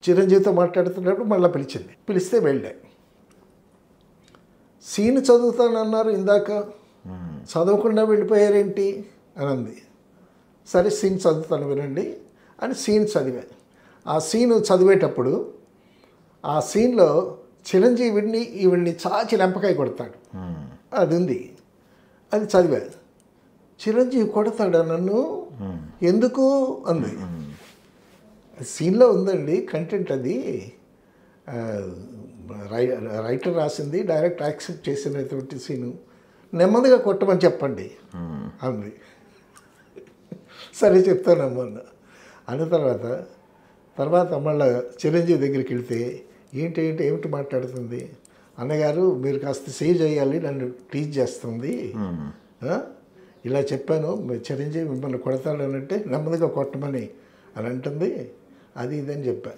చిరంజీవితో మాట్లాడుతున్నప్పుడు మళ్ళీ పిలిచింది. పిలిస్తే వెళ్ళా. సీన్ చదువుతానన్నారు ఇందాక, చదవకుండా వెళ్ళిపోయారేంటి అని అంది. సరే సీన్ చదువుతాను వినండి అని సీన్ చదివా. ఆ సీన్ చదివేటప్పుడు ఆ సీన్లో చిరంజీవిని ఈవిడ్ని చాచి లెంపకాయ కొడతాడు, అది ఉంది. అది చదివా. చిరంజీవి కొడతాడా నన్ను, ఎందుకు అంది. సీన్లో ఉందండి కంటెంట్, అది రైటర్ రాసింది, డైరెక్ట్ యాక్సెప్ట్ చేసినటువంటి సీను, నెమ్మదిగా కొట్టమని చెప్పండి అంది. సరే చెప్తానమ్మా అన్న తర్వాత మళ్ళీ చిరంజీవి దగ్గరికి వెళ్తే ఏమిటి మాట్లాడుతుంది, అన్నగారు మీరు కాస్త సేవ్ చేయాలి, నన్ను టీచ్ చేస్తుంది, ఇలా చెప్పాను చిరంజీవి మిమ్మల్ని కొడతాడనంటే నెమ్మదిగా కొట్టమని అని అంటుంది, అది ఇదని చెప్పా.